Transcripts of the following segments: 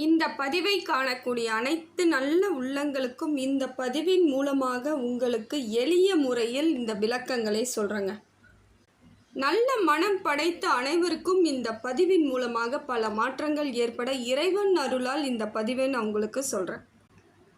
இந்த பதிவை காணக்கூடிய அனைத்து நல்ல உள்ளங்களுக்கும் இந்த பதிவின் மூலமாக உங்களுக்கு எளிய முறையில் இந்த விளக்கங்களை சொல்கிறேங்க. நல்ல மனம் படைத்த அனைவருக்கும் இந்த பதிவின் மூலமாக பல மாற்றங்கள் ஏற்பட இறைவன் அருளால் இந்த பதிவை நான் உங்களுக்கு சொல்கிறேன்.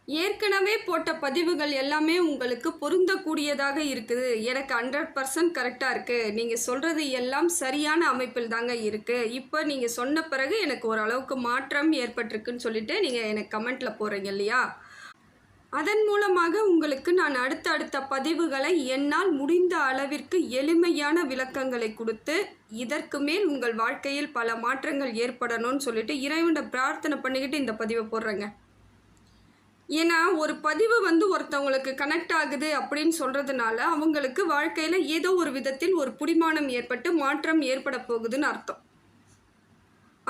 ஏற்கனவே போட்ட பதிவுகள் எல்லாமே உங்களுக்கு பொருந்தக்கூடியதாக இருக்குது. எனக்கு 100% கரெக்டாக இருக்குது. நீங்கள் சொல்கிறது எல்லாம் சரியான அமைப்பில் தாங்க இருக்குது. இப்போ நீங்கள் சொன்ன பிறகு எனக்கு ஓரளவுக்கு மாற்றம் ஏற்பட்டிருக்குன்னு சொல்லிட்டு நீங்கள் எனக்கு கமெண்ட்டில் போகிறீங்க இல்லையா? அதன் மூலமாக உங்களுக்கு நான் அடுத்த பதிவுகளை என்னால் முடிந்த அளவிற்கு எளிமையான விளக்கங்களை கொடுத்து இதற்கு மேல் உங்கள் வாழ்க்கையில் பல மாற்றங்கள் ஏற்படணும்னு சொல்லிட்டு இறைவனை பிரார்த்தனை பண்ணிக்கிட்டு இந்த பதிவை போடுறேங்க. ஏன்னா ஒரு பதிவு ஒருத்தவங்களுக்கு கனெக்ட் ஆகுது அப்படின்னு சொல்கிறதுனால அவங்களுக்கு வாழ்க்கையில் ஏதோ ஒரு விதத்தில் ஒரு பிடிமானம் ஏற்பட்டு மாற்றம் ஏற்பட போகுதுன்னு அர்த்தம்.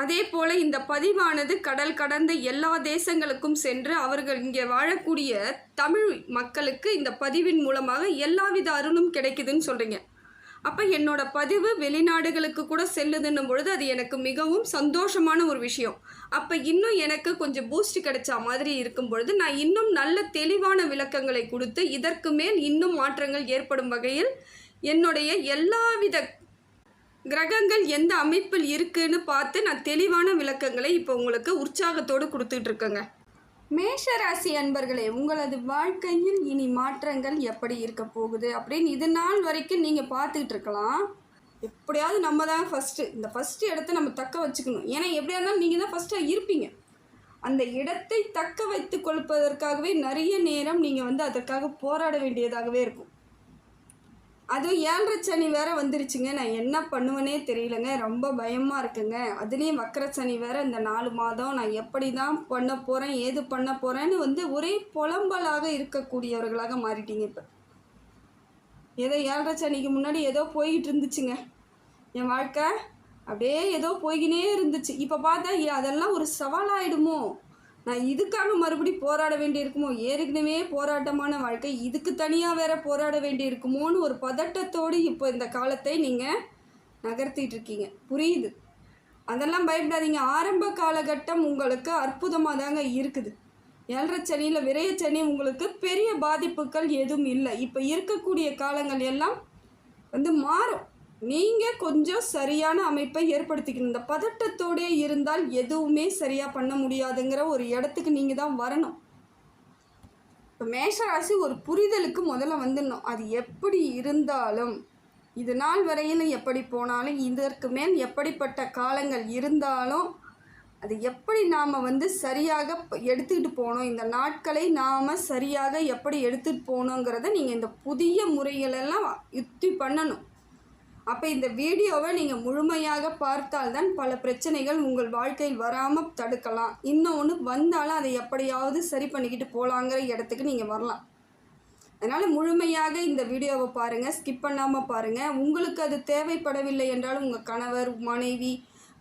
அதே போல் இந்த பதிவானது கடல் கடந்த எல்லா தேசங்களுக்கும் சென்று அவர்கள் இங்கே வாழக்கூடிய தமிழ் மக்களுக்கு இந்த பதிவின் மூலமாக எல்லாவித அருளும் கிடைக்குதுன்னு சொல்கிறீங்க. அப்போ என்னோட பதிவு வெளிநாடுகளுக்கு கூட செல்லுதுன்னும் பொழுது அது எனக்கு மிகவும் சந்தோஷமான ஒரு விஷயம். அப்போ இன்னும் எனக்கு கொஞ்சம் பூஸ்ட் கிடைச்சா மாதிரி இருக்கும் பொழுது நான் இன்னும் நல்ல தெளிவான விளக்கங்களை கொடுத்து இதற்கு மேல் இன்னும் மாற்றங்கள் ஏற்படும் வகையில் என்னுடைய எல்லாவித கிரகங்கள் எந்த அமைப்பில் இருக்குன்னு பார்த்து நான் தெளிவான விளக்கங்களை இப்போ உங்களுக்கு உற்சாகத்தோடு கொடுத்துட்டு இருக்கேங்க. மேஷராசி அன்பர்களே, உங்களது வாழ்க்கையில் இனி மாற்றங்கள் எப்படி இருக்க போகுது அப்படின்னு இது நாள் வரைக்கும் நீங்கள் பார்த்துக்கிட்டு இருக்கலாம். எப்படியாவது நம்ம தான் இந்த ஃபஸ்ட்டு இடத்த நம்ம தக்க வச்சுக்கணும். ஏன்னா எப்படியா இருந்தாலும் நீங்கள் தான் ஃபஸ்ட்டாக இருப்பீங்க. அந்த இடத்தை தக்க வைத்து கொள்வதற்காகவே நிறைய நேரம் நீங்கள் அதற்காக போராட வேண்டியதாகவே இருக்கும். அதுவும் 7.5 சனி வேறு வந்துருச்சுங்க. நான் என்ன பண்ணுவேனே தெரியலங்க. ரொம்ப பயமாக இருக்குங்க. அதுலேயும் வக்கர சனி வேறு இந்த 4 மாதம் நான் எப்படி தான் பண்ண போகிறேன் ஏது பண்ண போகிறேன்னு ஒரே புலம்பலாக இருக்கக்கூடியவர்களாக மாறிட்டீங்க. இப்போ ஏதோ 7.5 சனிக்கு முன்னாடி ஏதோ போய்கிட்டு இருந்துச்சுங்க என் வாழ்க்கை. அப்படியே ஏதோ போய்கினே இருந்துச்சு. இப்போ பார்த்தா அதெல்லாம் ஒரு சவாலாகிடுமோ, நான் இதுக்காக மறுபடி போராட வேண்டியிருக்குமோ, ஏற்கனவே போராட்டமான வாழ்க்கை இதுக்கு தனியாக வேற போராட வேண்டியிருக்குமோன்னு ஒரு பதட்டத்தோடு இப்போ இந்த காலத்தை நீங்கள் நகர்த்திட்டு இருக்கீங்க. புரியுது. அதெல்லாம் பயப்படாதீங்க. ஆரம்ப காலகட்டம் உங்களுக்கு அற்புதமாக தாங்க இருக்குது. 7.5 சனியில் விரயச்சனி உங்களுக்கு பெரிய பாதிப்புகள் எதுவும் இல்லை. இப்போ இருக்கக்கூடிய காலங்கள் எல்லாம் மாறும். நீங்கள் கொஞ்சம் சரியான அமைப்பை ஏற்படுத்திக்கணும். இந்த பதட்டத்தோடே இருந்தால் எதுவுமே சரியாக பண்ண முடியாதுங்கிற ஒரு இடத்துக்கு நீங்கள் தான் வரணும். இப்போ மேஷராசி ஒரு புரிதலுக்கு முதல்ல வந்துடணும். அது எப்படி இருந்தாலும் இது நாள் வரையில் எப்படி போனாலும் இதற்கு மேல் எப்படிப்பட்ட காலங்கள் இருந்தாலும் அது எப்படி நாம் சரியாக எடுத்துக்கிட்டு போகணும், இந்த நாட்களை நாம் சரியாக எப்படி எடுத்துகிட்டு போகணுங்கிறத நீங்கள் இந்த புதிய முறைகளெல்லாம் யுக்தி பண்ணணும். அப்போ இந்த வீடியோவை நீங்கள் முழுமையாக பார்த்தால்தான் பல பிரச்சனைகள் உங்கள் வாழ்க்கையில் வராமல் தடுக்கலாம். இன்னொன்று வந்தாலும் அதை எப்படியாவது சரி பண்ணிக்கிட்டு போகலாங்கிற இடத்துக்கு நீங்கள் வரலாம். அதனால் முழுமையாக இந்த வீடியோவை பாருங்கள், ஸ்கிப் பண்ணாமல் பாருங்கள். உங்களுக்கு அது தேவைப்படவில்லை என்றாலும் உங்கள் கணவர், மனைவி,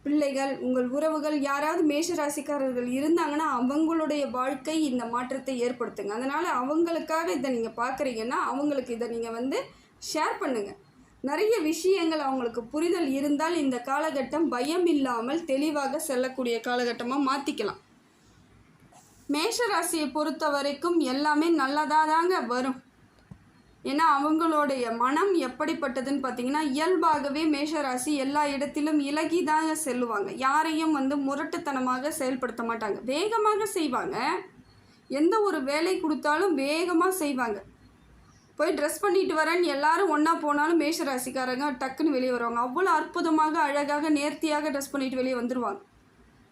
பிள்ளைகள், உங்கள் உறவுகள் யாராவது மேஷராசிக்காரர்கள் இருந்தாங்கன்னா அவங்களுடைய வாழ்க்கை இந்த மாற்றத்தை ஏற்படுத்துங்க. அதனால் அவங்களுக்காக இதை நீங்கள் பார்க்குறீங்கன்னா அவங்களுக்கு இதை நீங்கள் ஷேர் பண்ணுங்கள். நிறைய விஷயங்கள் அவங்களுக்கு புரிதல் இருந்தால் இந்த காலகட்டம் பயம் இல்லாமல் தெளிவாக செல்லக்கூடிய காலகட்டமாக மாற்றிக்கலாம். மேஷராசியை பொறுத்த வரைக்கும் எல்லாமே நல்லதாக தாங்க வரும். ஏன்னா அவங்களுடைய மனம் எப்படிப்பட்டதுன்னு பார்த்தீங்கன்னா இயல்பாகவே மேஷராசி எல்லா இடத்திலும் இலகி தாங்க செல்லுவாங்க. யாரையும் முரட்டுத்தனமாக செயல்படுத்த மாட்டாங்க. வேகமாக செய்வாங்க. எந்த ஒரு வேலை கொடுத்தாலும் வேகமாக செய்வாங்க. போய் ட்ரெஸ் பண்ணிட்டு வரேன்னு எல்லாரும் ஒன்றா போனாலும் மேஷராசிக்காரங்க டக்குன்னு வெளியே வருவாங்க. அவ்வளோ அற்புதமாக அழகாக நேர்த்தியாக ட்ரெஸ் பண்ணிட்டு வெளியே வந்துடுவாங்க.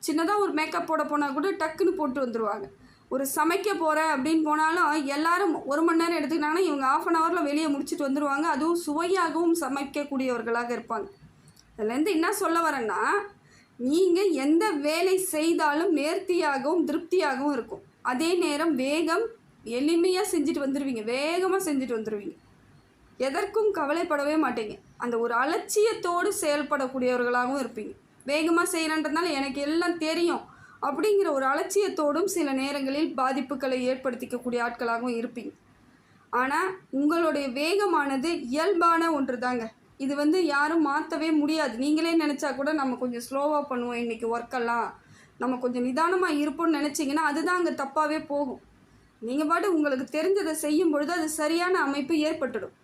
சின்னதாக ஒரு மேக்கப் போட போனால் கூட டக்குன்னு போட்டு வந்துடுவாங்க. ஒரு சமைக்க போகிறேன் அப்படின்னு போனாலும் எல்லாரும் 1 மணி நேரம் எடுத்துக்கிட்டாங்கன்னா இவங்க 1/2 ஹவரில் வெளியே முடிச்சுட்டு வந்துடுவாங்க. அதுவும் சுவையாகவும் சமைக்கக்கூடியவர்களாக இருப்பாங்க. அதுலேருந்து என்ன சொல்ல வரேன்னா, நீங்கள் எந்த வேலை செய்தாலும் நேர்த்தியாகவும் திருப்தியாகவும் இருக்கும். அதே நேரம் வேகம் எளிமையாக செஞ்சுட்டு வந்துடுவீங்க. வேகமாக செஞ்சுட்டு வந்துடுவீங்க. எதற்கும் கவலைப்படவே மாட்டீங்க. அந்த ஒரு அலட்சியத்தோடு செயல்படக்கூடியவர்களாகவும் இருப்பீங்க. வேகமாக செய்கிறன்றதுனால எனக்கு எல்லாம் தெரியும் அப்படிங்கிற ஒரு அலட்சியத்தோடும் சில நேரங்களில் பாதிப்புகளை ஏற்படுத்திக்கக்கூடிய ஆட்களாகவும் இருப்பீங்க. ஆனால் உங்களுடைய வேகமானது இயல்பான ஒன்று தாங்க. இது யாரும் மாற்றவே முடியாது. நீங்களே நினச்சா கூட நம்ம கொஞ்சம் ஸ்லோவாக பண்ணுவோம் இன்றைக்கி ஒர்க்கெல்லாம் நம்ம கொஞ்சம் நிதானமாக இருப்போம்னு நினச்சிங்கன்னா அதுதான் அங்கே தப்பாகவே போகும். நீங்கள் பாட்டு உங்களுக்கு தெரிஞ்சதை செய்யும் பொழுது அது சரியான அமைப்பு ஏற்பட்டுடும்.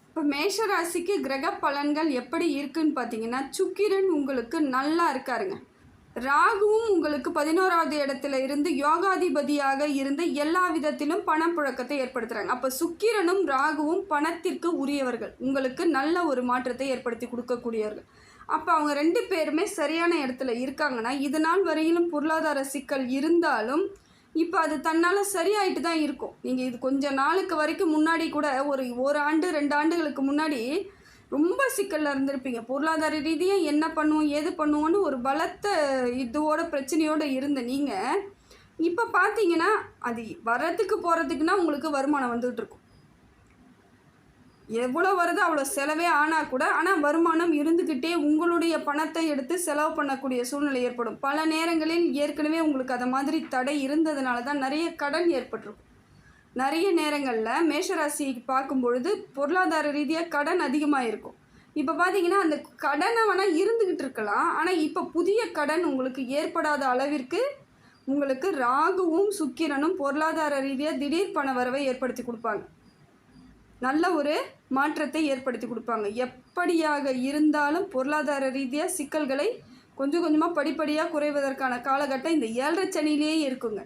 இப்போ மேஷராசிக்கு கிரக பலன்கள் எப்படி இருக்குன்னு பார்த்தீங்கன்னா, சுக்கிரன் உங்களுக்கு நல்லா இருக்காருங்க. ராகுவும் உங்களுக்கு 11வது இடத்துல இருந்து யோகாதிபதியாக இருந்து எல்லா விதத்திலும் பணப்புழக்கத்தை ஏற்படுத்துகிறாங்க. அப்போ சுக்கிரனும் ராகுவும் பணத்திற்கு உரியவர்கள், உங்களுக்கு நல்ல ஒரு மாற்றத்தை ஏற்படுத்தி கொடுக்கக்கூடியவர்கள். அப்போ அவங்க 2 பேருமே சரியான இடத்துல இருக்காங்கன்னா, இது நாள் வரையிலும் பொருளாதார சிக்கல் இருந்தாலும் இப்போ அது தன்னால் சரியாயிட்டு தான் இருக்கும். நீங்கள் இது கொஞ்சம் நாளுக்கு வரைக்கும் முன்னாடி கூட ஒரு ஆண்டு 2 ஆண்டுகளுக்கு முன்னாடி ரொம்ப சிக்கலில் இருந்திருப்பீங்க. பொருளாதார ரீதியாக என்ன பண்ணுவோம் ஏது பண்ணுவோன்னு ஒரு பலத்த இதோட பிரச்சனையோடு இருந்த நீங்கள் இப்போ பார்த்தீங்கன்னா அது வர்றதுக்கு போகிறதுக்குன்னா உங்களுக்கு வருமானம் வந்துகிட்டு இருக்கும். எவ்வளோ வருதோ அவ்வளோ செலவே ஆனால் கூட, ஆனால் வருமானம் இருந்துக்கிட்டே உங்களுடைய பணத்தை எடுத்து செலவு பண்ணக்கூடிய சூழ்நிலை ஏற்படும். பல நேரங்களில் ஏற்கனவே உங்களுக்கு அதை மாதிரி தடை இருந்ததுனால தான் நிறைய கடன் ஏற்பட்டிருக்கும். நிறைய நேரங்களில் மேஷராசிக்கு பார்க்கும் பொழுது பொருளாதார ரீதியாக கடன் அதிகமாக இருக்கும். இப்போ பார்த்தீங்கன்னா அந்த கடனை வேணால் இருந்துக்கிட்டு இருக்கலாம், ஆனால் இப்போ புதிய கடன் உங்களுக்கு ஏற்படாத அளவிற்கு உங்களுக்கு ராகுவும் சுக்கிரனும் பொருளாதார ரீதியாக திடீர் பண வரவை ஏற்படுத்தி கொடுப்பாங்க. நல்ல ஒரு மாற்றத்தை ஏற்படுத்தி கொடுப்பாங்க. எப்படியாக இருந்தாலும் பொருளாதார ரீதியாக சிக்கல்களை கொஞ்சம் கொஞ்சமாக படிப்படியாக குறைவதற்கான காலகட்டம் இந்த 7.5 சனியிலேயே இருக்குங்க.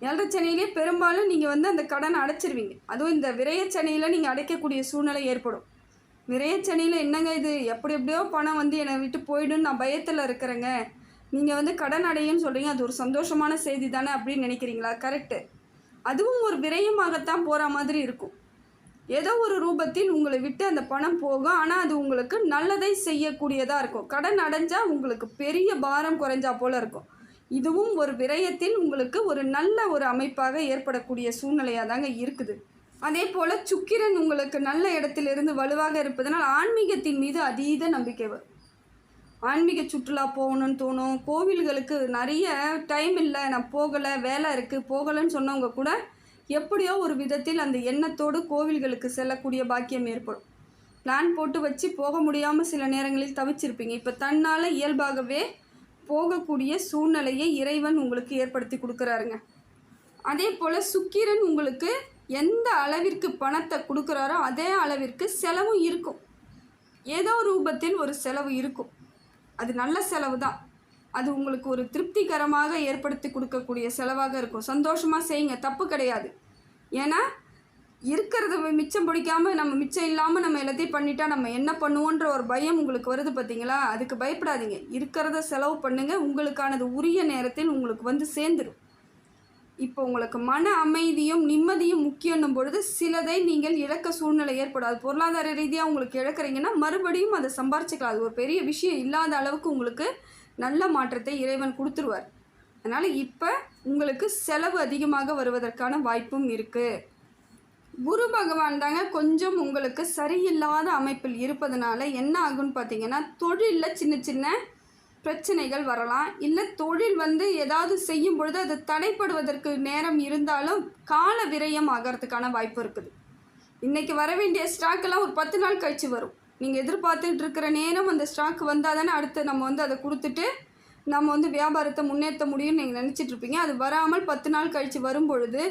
7.5 சனியிலே பெரும்பாலும் நீங்கள் அந்த கடனை அடைச்சிருவீங்க. அதுவும் இந்த விரயச்சனியில் நீங்கள் அடைக்கக்கூடிய சூழ்நிலை ஏற்படும். விரயச்சனியில் என்னங்க இது எப்படியோ பணம் என்னை விட்டு போயிடுன்னு நான் பயத்தில் இருக்கிறேங்க, நீங்கள் கடன் அடையுன்னு சொல்கிறீங்க, அது ஒரு சந்தோஷமான செய்தி தானே அப்படின்னு நினைக்கிறீங்களா? கரெக்டு. அதுவும் ஒரு விரயமாகத்தான் போகிற மாதிரி இருக்கும். ஏதோ ஒரு ரூபத்தில் உங்களை விட்டு அந்த பணம் போகும், ஆனால் அது உங்களுக்கு நல்லதை செய்யக்கூடியதாக இருக்கும். கடன் அடைஞ்சால் உங்களுக்கு பெரிய பாரம் குறைஞ்சா போல் இருக்கும். இதுவும் ஒரு விரயத்தில் உங்களுக்கு ஒரு நல்ல ஒரு அமைப்பாக ஏற்படக்கூடிய சூழ்நிலையாக தாங்க இருக்குது. அதே போல் சுக்கிரன் உங்களுக்கு நல்ல இடத்திலிருந்து வலுவாக இருப்பதனால் ஆன்மீகத்தின் மீது அதீத நம்பிக்கை வரும். ஆன்மீக சுற்றுலா போகணுன்னு தோணும். கோவில்களுக்கு நிறைய டைம் இல்லை, நான் போகலை, வேலை இருக்குது, போகலைன்னு சொன்னவங்க கூட எப்படியோ ஒரு விதத்தில் அந்த எண்ணத்தோடு கோவில்களுக்கு செல்லக்கூடிய பாக்கியம் ஏற்படும். பிளான் போட்டு வச்சு போக முடியாமல் சில நேரங்களில் தவிச்சிருப்பீங்க. இப்போ தன்னால் இயல்பாகவே போகக்கூடிய சூழ்நிலையை இறைவன் உங்களுக்கு ஏற்படுத்தி கொடுக்குறாருங்க. அதே போல் சுக்கிரன் உங்களுக்கு எந்த அளவிற்கு பணத்தை கொடுக்குறாரோ அதே அளவிற்கு செலவும் இருக்கும். ஏதோ ரூபத்தில் ஒரு செலவு இருக்கும். அது நல்ல செலவு தான். அது உங்களுக்கு ஒரு திருப்திகரமாக ஏற்படுத்தி கொடுக்கக்கூடிய செலவாக இருக்கும். சந்தோஷமாக செய்யுங்க, தப்பு கிடையாது. ஏன்னா இருக்கிறத மிச்சம் பிடிக்காமல் நம்ம மிச்சம் இல்லாமல் நம்ம எல்லாத்தையும் பண்ணிட்டா நம்ம என்ன பண்ணுவோன்ற ஒரு பயம் உங்களுக்கு வருது பார்த்தீங்களா? அதுக்கு பயப்படாதீங்க. இருக்கிறத செலவு பண்ணுங்கள். உங்களுக்கானது உரிய நேரத்தில் உங்களுக்கு சேர்ந்துடும். இப்போ உங்களுக்கு மன அமைதியும் நிம்மதியும் முக்கியன்னும் பொழுது சிலதை நீங்கள் இழக்க சூழ்நிலை ஏற்படாது. பொருளாதார ரீதியாக உங்களுக்கு இழக்கிறீங்கன்னா மறுபடியும் அதை சம்பாரிச்சிக்கலாம். அது ஒரு பெரிய விஷயம் இல்லாத அளவுக்கு உங்களுக்கு நல்ல மாற்றத்தை இறைவன் கொடுத்துருவார். அதனால் இப்போ உங்களுக்கு செலவு அதிகமாக வருவதற்கான வாய்ப்பும் இருக்குது. குரு பகவான் தாங்க கொஞ்சம் உங்களுக்கு சரியில்லாத அமைப்பில் இருப்பதனால என்ன ஆகுன்னு பார்த்தீங்கன்னா, தொழிலில் சின்ன சின்ன பிரச்சனைகள் வரலாம். இல்லை தொழில் ஏதாவது செய்யும் பொழுது அது தடைப்படுவதற்கு நேரம் இருந்தாலும் கால விரயம் ஆகிறதுக்கான வாய்ப்பு இருக்குது. இன்றைக்கி வர வேண்டிய ஸ்டாக்கெல்லாம் ஒரு 10 நாள் கழித்து வரும். நீங்கள் எதிர்பார்த்துட்டு இருக்கிற நேரம் அந்த ஸ்டாக் வந்தால் தானே அடுத்து நம்ம அதை கொடுத்துட்டு நம்ம வியாபாரத்தை முன்னேற்ற முடியும்னு நீங்கள் நினச்சிட்ருப்பீங்க. அது வராமல் 10 நாள் கழித்து வரும் பொழுது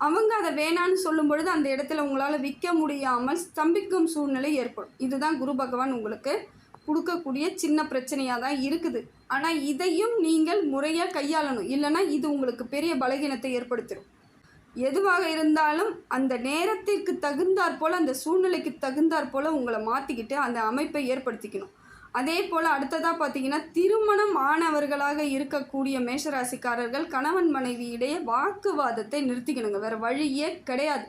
அவங்க அதை வேணான்னு சொல்லும் பொழுது அந்த இடத்துல உங்களால் விற்க முடியாமல் ஸ்தம்பிக்கும் சூழ்நிலை ஏற்படும். இதுதான் குரு பகவான் உங்களுக்கு கொடுக்கக்கூடிய சின்ன பிரச்சனையாக தான் இருக்குது. ஆனால் இதையும் நீங்கள் முறையாக கையாளணும். இல்லைன்னா இது உங்களுக்கு பெரிய பலகீனத்தை ஏற்படுத்திடும். எதுவாக இருந்தாலும் அந்த நேரத்திற்கு தகுந்தாற் போல், அந்த சூழ்நிலைக்கு தகுந்தாற் போல் உங்களை மாற்றிக்கிட்டு அந்த அமைப்பை ஏற்படுத்திக்கணும். அதே போல் அடுத்ததாக பார்த்தீங்கன்னா, திருமணம் ஆனவர்களாக இருக்கக்கூடிய மேஷராசிக்காரர்கள் கணவன் மனைவியிடையே வாக்குவாதத்தை நிறுத்திக்கணுங்க. வேறு வழியே கிடையாது.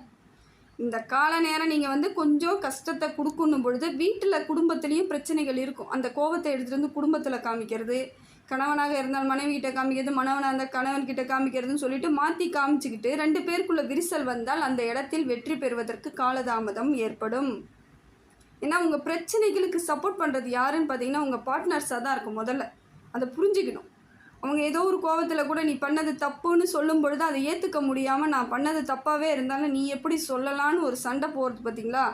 இந்த கால நேரம் நீங்கள் கொஞ்சம் கஷ்டத்தை கொடுக்கணும் பொழுது வீட்டில் குடும்பத்துலேயும் பிரச்சனைகள் இருக்கும். அந்த கோபத்தை எடுத்துகிட்டு குடும்பத்தில் காமிக்கிறது, கணவனாக இருந்தால் மனைவிகிட்ட காமிக்கிறது, மனைவனாக இருந்தால் கணவன்கிட்ட காமிக்கிறதுன்னு சொல்லிட்டு மாற்றி காமிச்சிக்கிட்டு 2 பேருக்குள்ள விரிசல் வந்தால் அந்த இடத்தில் வெற்றி பெறுவதற்கு காலதாமதம் ஏற்படும். ஏன்னா உங்கள் பிரச்சனைகளுக்கு சப்போர்ட் பண்ணுறது யாருன்னு பார்த்தீங்கன்னா உங்கள் பார்ட்னர்ஸாக தான் இருக்கும். முதல்ல அதை புரிஞ்சுக்கணும். அவங்க ஏதோ ஒரு கோபத்தில் கூட நீ பண்ணது தப்புன்னு சொல்லும் பொழுது அதை ஏற்றுக்க முடியாமல் நான் பண்ணது தப்பாகவே இருந்தாலும் நீ எப்படி சொல்லலான்னு ஒரு சண்டை போகிறது பார்த்தீங்களா?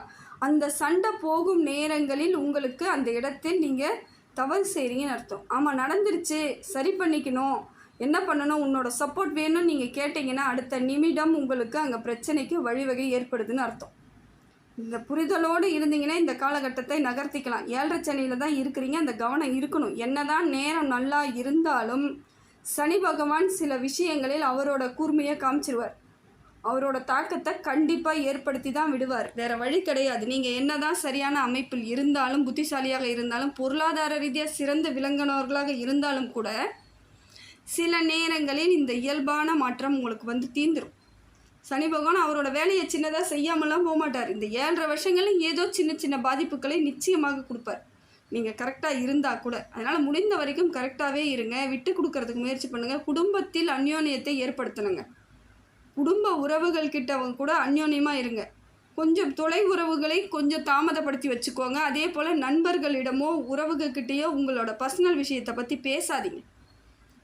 அந்த சண்டை போகும் நேரங்களில் உங்களுக்கு அந்த இடத்தில் நீங்கள் தவறு செய்கிறீங்கன்னு அர்த்தம். ஆமாம், நடந்துருச்சு, சரி பண்ணிக்கணும், என்ன பண்ணணும், உன்னோட சப்போர்ட் வேணும்னு நீங்கள் கேட்டிங்கன்னா அடுத்த நிமிடம் உங்களுக்கு அங்கே பிரச்சனைக்கு வழிவகை ஏற்படுதுன்னு அர்த்தம். இந்த புரிதலோடு இருந்தீங்கன்னா இந்த காலகட்டத்தை நகர்த்திக்கலாம். 7.5 சனியில் தான் இருக்கிறீங்க, அந்த கவனம் இருக்கணும். என்னதான் நேரம் நல்லா இருந்தாலும் சனி பகவான் சில விஷயங்களில் அவரோட கூர்மையை காமிச்சிருவார். அவரோட தாக்கத்தை கண்டிப்பாக ஏற்படுத்தி தான் விடுவார். வேறு வழி கிடையாது. நீங்கள் என்னதான் சரியான அமைப்பில் இருந்தாலும், புத்திசாலியாக இருந்தாலும், பொருளாதார ரீதியாக சிறந்து விளங்கினவர்களாக இருந்தாலும் கூட சில நேரங்களில் இந்த இயல்பான மாற்றம் உங்களுக்கு வந்து தீந்துடும். சனி பகவான் அவரோட வேலையை சின்னதாக செய்யாமலாம் போக மாட்டார். இந்த 7.5 வருஷங்களில் ஏதோ சின்ன சின்ன பாதிப்புகளை நிச்சயமாக கொடுப்பார், நீங்கள் கரெக்டாக இருந்தால் கூட. அதனால் முடிந்த வரைக்கும் கரெக்டாகவே இருங்க, விட்டு கொடுக்கறதுக்கு முயற்சி பண்ணுங்கள். குடும்பத்தில் அந்யோன்யத்தை ஏற்படுத்தணுங்க. குடும்ப உறவுகள் கிட்ட கூட அந்யோன்யமாக இருங்க. கொஞ்சம் தொலை உறவுகளை கொஞ்சம் தாமதப்படுத்தி வச்சுக்கோங்க. அதே போல் நண்பர்களிடமோ உறவுகள்கிட்டயோ உங்களோட பர்சனல் விஷயத்தை பற்றி பேசாதீங்க.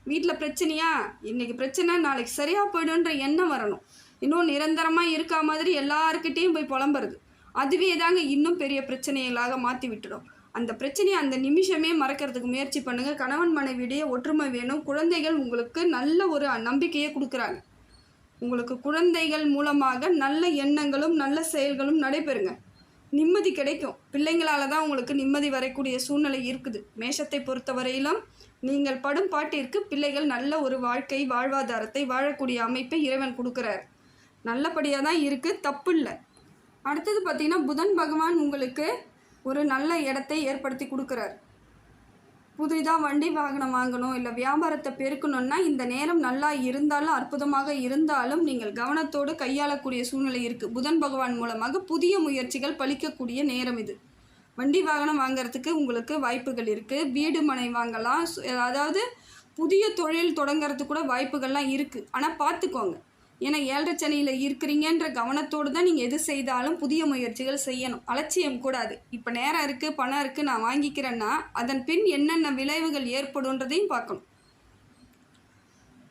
வீட்டில் பிரச்சனையா, இன்றைக்கி பிரச்சனை நாளைக்கு சரியாக போய்டுன்ற எண்ணம் வரணும். இன்னும் நிரந்தரமாக இருக்கா மாதிரி எல்லாருக்கிட்டேயும் போய் புலம்புறது, அதுவே தாங்க இன்னும் பெரிய பிரச்சனைகளாக மாற்றி விட்டுடும். அந்த பிரச்சனையை அந்த நிமிஷமே மறக்கிறதுக்கு முயற்சி பண்ணுங்கள். கணவன் மனைவியிடையே ஒற்றுமை வேணும். குழந்தைகள் உங்களுக்கு நல்ல ஒரு நம்பிக்கையை கொடுக்குறாங்க. உங்களுக்கு குழந்தைகள் மூலமாக நல்ல எண்ணங்களும் நல்ல செயல்களும் நடைபெறுங்க. நிம்மதி கிடைக்கும். பிள்ளைங்களால் தான் உங்களுக்கு நிம்மதி வரக்கூடிய சூழ்நிலை இருக்குது. மேஷத்தை பொறுத்தவரையிலும் நீங்கள் படும் பாட்டிற்கு பிள்ளைகள் நல்ல ஒரு வாழ்க்கை வாழ்வாதாரத்தை வாழக்கூடிய அமைப்பை இறைவன் கொடுக்குறார். நல்லபடியாக தான் இருக்குது, தப்பு இல்லை. அடுத்தது பார்த்திங்கன்னா புதன் பகவான் உங்களுக்கு ஒரு நல்ல இடத்தை ஏற்படுத்தி கொடுக்குறார். புதிதாக வண்டி வாகனம் வாங்கணும், இல்லை வியாபாரத்தை பெருக்கணுன்னா இந்த நேரம் நல்லா இருந்தாலும் அற்புதமாக இருந்தாலும் நீங்கள் கவனத்தோடு கையாளக்கூடிய சூழ்நிலை இருக்குது. புதன் பகவான் மூலமாக புதிய முயற்சிகள் பலிக்கக்கூடிய நேரம் இது. வண்டி வாகனம் வாங்கிறதுக்கு உங்களுக்கு வாய்ப்புகள் இருக்குது. வீடு மனை வாங்கலாம், அதாவது புதிய தொழில் தொடங்கிறதுக்கு கூட வாய்ப்புகள்லாம் இருக்குது. ஆனால் பார்த்துக்கோங்க, ஏன்னா 7.5 சனியில் இருக்கிறீங்கன்ற கவனத்தோடு தான் நீங்கள் எது செய்தாலும் புதிய முயற்சிகள் செய்யணும். அலட்சியம் கூடாது. இப்போ நேரம் இருக்குது, பணம் இருக்குது, நான் வாங்கிக்கிறேன்னா அதன் பின் என்னென்ன விளைவுகள் ஏற்படுன்றதையும் பார்க்கணும்.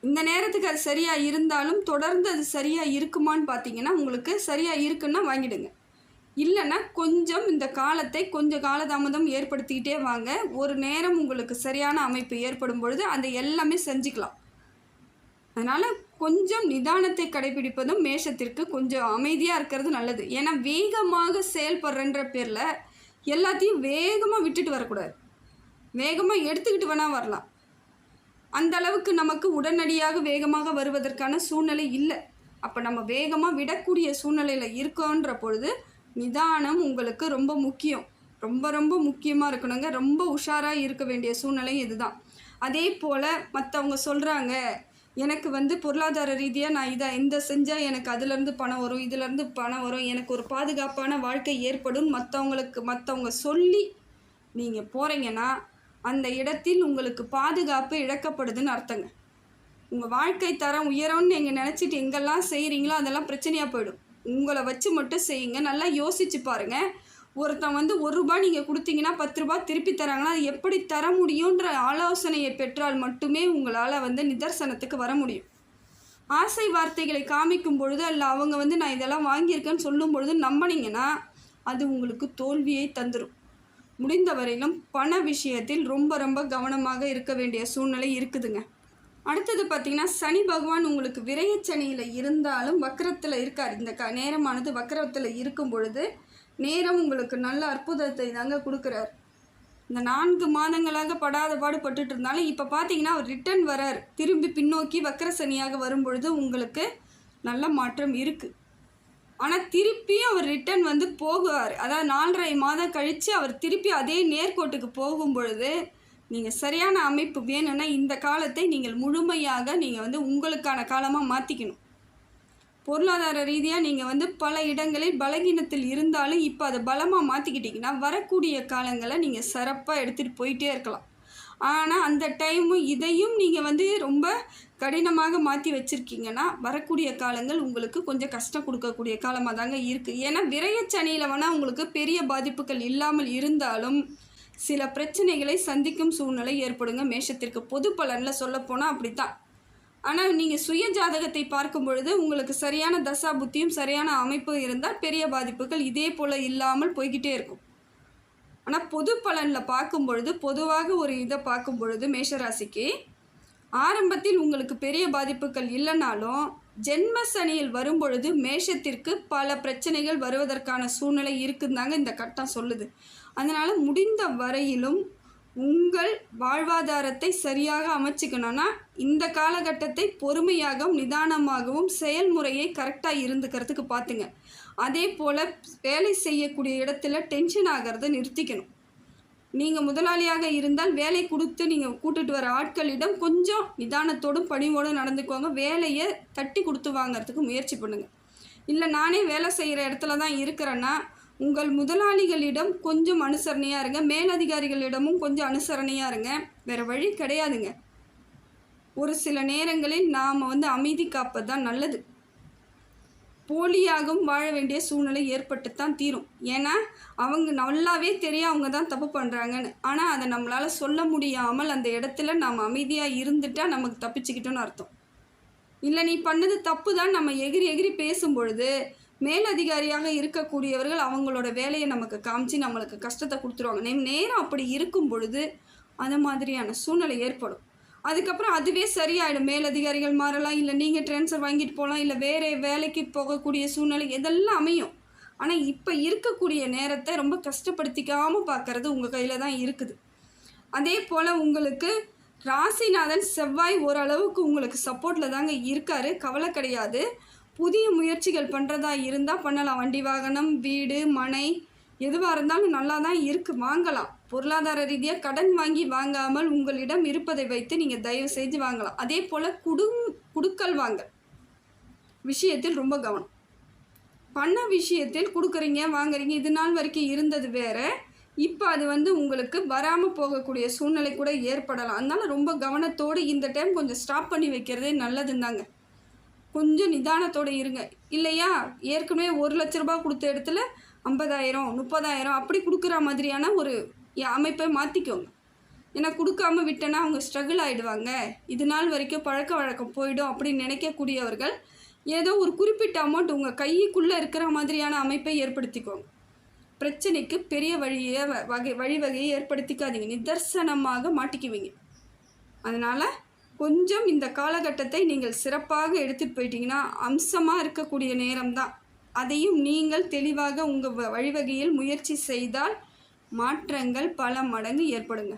இந்த நேரத்துக்கு அது சரியாக இருந்தாலும் தொடர்ந்து அது சரியாக இருக்குமான்னு பார்த்தீங்கன்னா உங்களுக்கு சரியாக இருக்குன்னா வாங்கிடுங்க. இல்லைன்னா கொஞ்சம் இந்த காலத்தை கொஞ்சம் காலதாமதம் ஏற்படுத்திக்கிட்டே வாங்க. ஒரு நேரம் உங்களுக்கு சரியான அமைப்பு ஏற்படும் பொழுது அந்த எல்லாமே செஞ்சுக்கலாம். அதனால் கொஞ்சம் நிதானத்தை கடைபிடிப்பதும் மேஷத்திற்கு கொஞ்சம் அமைதியாக இருக்கிறது நல்லது. ஏன்னா வேகமாக செயல்படுறன்ற பேரில் எல்லாத்தையும் வேகமாக விட்டுட்டு வரக்கூடாது. வேகமாக எடுத்துக்கிட்டு வேணால் வரலாம். அந்த அளவுக்கு நமக்கு உடனடியாக வேகமாக வருவதற்கான சூழ்நிலை இல்லை. அப்போ நம்ம வேகமாக விடக்கூடிய சூழ்நிலையில் இருக்கோன்ற பொழுது நிதானம் உங்களுக்கு ரொம்ப முக்கியம். ரொம்ப ரொம்ப முக்கியமாக இருக்கணுங்க. ரொம்ப உஷாராக இருக்க வேண்டிய சூழ்நிலை இதுதான். அதே போல் மற்றவங்க சொல்கிறாங்க, எனக்கு வந்து பொருளாதார ரீதியாக நான் இந்த செஞ்சால் எனக்கு அதுலேருந்து பணம் வரும், இதிலேருந்து பணம் வரும், எனக்கு ஒரு பாதுகாப்பான வாழ்க்கை ஏற்படும் மற்றவங்க சொல்லி நீங்கள் போகிறீங்கன்னா அந்த இடத்தில் உங்களுக்கு பாதுகாப்பு இழக்கப்படுதுன்னு அர்த்தங்க. உங்கள் வாழ்க்கை தரம் உயரும்னு நீங்கள் நினச்சிட்டு எங்கெல்லாம் செய்கிறீங்களோ அதெல்லாம் பிரச்சனையாக போயிடும். உங்களை வச்சு மட்டும் செய்யுங்க. நல்லா யோசிச்சு பாருங்கள். ஒருத்தன் வந்து ₹1 நீங்கள் கொடுத்தீங்கன்னா ₹10 திருப்பி தராங்கன்னா அது எப்படி தர முடியுன்ற ஆலோசனையை பெற்றால் மட்டுமே உங்களால் வந்து நிதர்சனத்துக்கு வர முடியும். ஆசை வார்த்தைகளை காமிக்கும் பொழுது அல்ல அவங்க வந்து நான் இதெல்லாம் வாங்கியிருக்கேன்னு சொல்லும் பொழுது நம்பினீங்கன்னா அது உங்களுக்கு தோல்வியை தந்துடும். முடிந்த வரையிலும் பண விஷயத்தில் ரொம்ப ரொம்ப கவனமாக இருக்க வேண்டிய சூழ்நிலை இருக்குதுங்க. அடுத்தது பார்த்திங்கன்னா சனி பகவான் உங்களுக்கு விரயச்சனியில் இருந்தாலும் வக்கரத்தில் இருக்கார். இந்த நேரமானது வக்கரத்தில் இருக்கும் பொழுது நேரம் உங்களுக்கு நல்ல அற்புதத்தை தாங்க கொடுக்குறார். இந்த 4 மாதங்களாக படாத பாடுபட்டுட்டு இருந்தாலும் இப்போ பார்த்தீங்கன்னா அவர் ரிட்டர்ன் வரார். திரும்பி பின்னோக்கி வக்கர சனியாக வரும்பொழுது உங்களுக்கு நல்ல மாற்றம் இருக்குது. ஆனால் திருப்பியும் அவர் ரிட்டர்ன் வந்து போகுவார். அதாவது 4.5 மாதம் கழித்து அவர் திருப்பி அதே நேர்கோட்டுக்கு போகும் பொழுது நீங்கள் சரியான அமைப்பு வேணும்னா இந்த காலத்தை நீங்கள் முழுமையாக நீங்கள் வந்து உங்களுக்கான காலமாக மாற்றிக்கணும். பொருளாதார ரீதியாக நீங்கள் வந்து பல இடங்களில் பலகீனத்தில் இருந்தாலும் இப்போ அதை பலமாக மாற்றிக்கிட்டிங்கன்னா வரக்கூடிய காலங்களை நீங்கள் சிறப்பாக எடுத்துகிட்டு போயிட்டே இருக்கலாம். ஆனால் அந்த டைமும் இதையும் நீங்கள் வந்து ரொம்ப கடினமாக மாற்றி வச்சுருக்கீங்கன்னா வரக்கூடிய காலங்கள் உங்களுக்கு கொஞ்சம் கஷ்டம் கொடுக்கக்கூடிய காலமாக தாங்க இருக்குது. ஏன்னா விரயச்சனியில் வேணால் உங்களுக்கு பெரிய பாதிப்புகள் இல்லாமல் இருந்தாலும் சில பிரச்சனைகளை சந்திக்கும் சூழ்நிலை ஏற்படுங்க மேஷத்திற்கு. பொது பலனில் சொல்லப்போனால் அப்படித்தான். ஆனால் நீங்கள் சுய ஜாதகத்தை பார்க்கும் பொழுது உங்களுக்கு சரியான தசா புத்தியும் சரியான அமைப்பும் இருந்தால் பெரிய பாதிப்புகள் இதே போல் இல்லாமல் போய்கிட்டே இருக்கும். ஆனால் பொது பலனில் பார்க்கும் பொழுது பொதுவாக ஒரு இதை பார்க்கும் பொழுது மேஷராசிக்கு ஆரம்பத்தில் உங்களுக்கு பெரிய பாதிப்புகள் இல்லைனாலும் ஜென்ம சனியில் வரும்பொழுது மேஷத்திற்கு பல பிரச்சனைகள் வருவதற்கான சூழ்நிலை இருக்குந்தாங்க இந்த கட்டம் சொல்லுது. அதனால் முடிந்த வரையிலும் உங்கள் வாழ்வாதாரத்தை சரியாக அமைச்சிக்கணும்னா இந்த காலகட்டத்தை பொறுமையாகவும் நிதானமாகவும் செயல்முறையை கரெக்டாக இருந்துக்கிறதுக்கு பார்த்துங்க. அதே போல் வேலை செய்யக்கூடிய இடத்துல டென்ஷன் ஆகிறத நிறுத்திக்கணும். நீங்கள் முதலாளியாக இருந்தால் வேலை கொடுத்து நீங்கள் கூட்டுட்டு வர ஆட்களிடம் கொஞ்சம் நிதானத்தோடும் பணிவோடும் நடந்துக்குவாங்க. வேலையை தட்டி கொடுத்து வாங்கிறதுக்கு முயற்சி பண்ணுங்கள். இல்லை நானே வேலை செய்கிற இடத்துல தான் இருக்கிறேன்னா உங்கள் முதலாளிகளிடம் கொஞ்சம் அனுசரணையாக இருங்க, மேலதிகாரிகளிடமும் கொஞ்சம் அனுசரணையாக இருங்க. வேறு வழி கிடையாதுங்க. ஒரு சில நேரங்களில் நாம் அமைதி காப்பது தான் நல்லது. போலியாகவும் வாழ வேண்டிய சூழ்நிலை ஏற்பட்டுத்தான் தீரும். ஏன்னா அவங்க நல்லாவே தெரியும் அவங்க தான் தப்பு பண்ணுறாங்கன்னு. ஆனால் அதை நம்மளால் சொல்ல முடியாமல் அந்த இடத்துல நாம் அமைதியாக இருந்துட்டால் நமக்கு தப்பிச்சுக்கிட்டோன்னு அர்த்தம். இல்லை நீ பண்ணது தப்பு தான் நம்ம எகிரி எகிரி பேசும் பொழுது மேலதிகாரியாக இருக்கக்கூடியவர்கள் அவங்களோட வேலையை நமக்கு காமிச்சு நம்மளுக்கு கஷ்டத்தை கொடுத்துருவாங்க. நேரம் அப்படி இருக்கும் பொழுது அந்த மாதிரியான சூழ்நிலை ஏற்படும். அதுக்கப்புறம் அதுவே சரியாயிடும். மேலதிகாரிகள் மாறலாம், இல்லை நீங்கள் ட்ரான்ஸ்ஃபர் வாங்கிட்டு போகலாம், இல்லை வேறு வேலைக்கு போகக்கூடிய சூழ்நிலை இதெல்லாம் அமையும். ஆனால் இப்போ இருக்கக்கூடிய நேரத்தை ரொம்ப கஷ்டப்படுத்திக்காமல் பார்க்குறது உங்கள் கையில் தான் இருக்குது. அதே போல் உங்களுக்கு ராசிநாதன் செவ்வாய் ஓரளவுக்கு உங்களுக்கு சப்போர்ட்டில் தாங்க இருக்கார், கவலை கிடையாது. புதிய முயற்சிகள் பண்ணுறதா இருந்தால் பண்ணலாம். வண்டி வாகனம், வீடு, மனை எதுவாக இருந்தாலும் நல்லா தான் இருக்குது, வாங்கலாம். பொருளாதார ரீதியாக கடன் வாங்கி வாங்காமல் உங்களிடம் இருப்பதை வைத்து நீங்கள் தயவு செஞ்சு வாங்கலாம். அதே போல் குடுக்கல் வாங்க விஷயத்தில் ரொம்ப கவனம். பண விஷயத்தில் கொடுக்குறீங்க வாங்குறீங்க, இது நாள் வரைக்கும் இருந்தது வேறு. இப்போ அது உங்களுக்கு வராமல் போகக்கூடிய சூழ்நிலை கூட ஏற்படலாம். அதனால் ரொம்ப கவனத்தோடு இந்த டைம் கொஞ்சம் ஸ்டாப் பண்ணி வைக்கிறதே நல்லதுந்தாங்க. கொஞ்சம் நிதானத்தோடு இருங்க. இல்லையா ஏற்கனவே 1 லட்ச ரூபா கொடுத்த இடத்துல 50,000 30,000 அப்படி கொடுக்குற மாதிரியான ஒரு அமைப்பை மாற்றிக்கோங்க. ஏன்னா கொடுக்காம விட்டேன்னா அவங்க ஸ்ட்ரகிள் ஆகிடுவாங்க, இது நாள் வரைக்கும் பழக்க வழக்கம் போயிடும் அப்படின்னு நினைக்கக்கூடியவர்கள் ஏதோ ஒரு குறிப்பிட்ட அமௌண்ட் உங்கள் கைக்குள்ளே இருக்கிற மாதிரியான அமைப்பை ஏற்படுத்திக்கோங்க. பிரச்சனைக்கு பெரிய வழிவகையை ஏற்படுத்திக்காதீங்க, நிதர்சனமாக மாட்டிக்குவீங்க. அதனால் கொஞ்சம் இந்த காலகட்டத்தை நீங்கள் சிறப்பாக எடுத்துகிட்டு போயிட்டீங்கன்னா அம்சமாக இருக்கக்கூடிய நேரம்தான். அதையும் நீங்கள் தெளிவாக உங்கள் வழிவகையில் முயற்சி செய்தால் மாற்றங்கள் பல மடங்கு ஏற்படுங்க.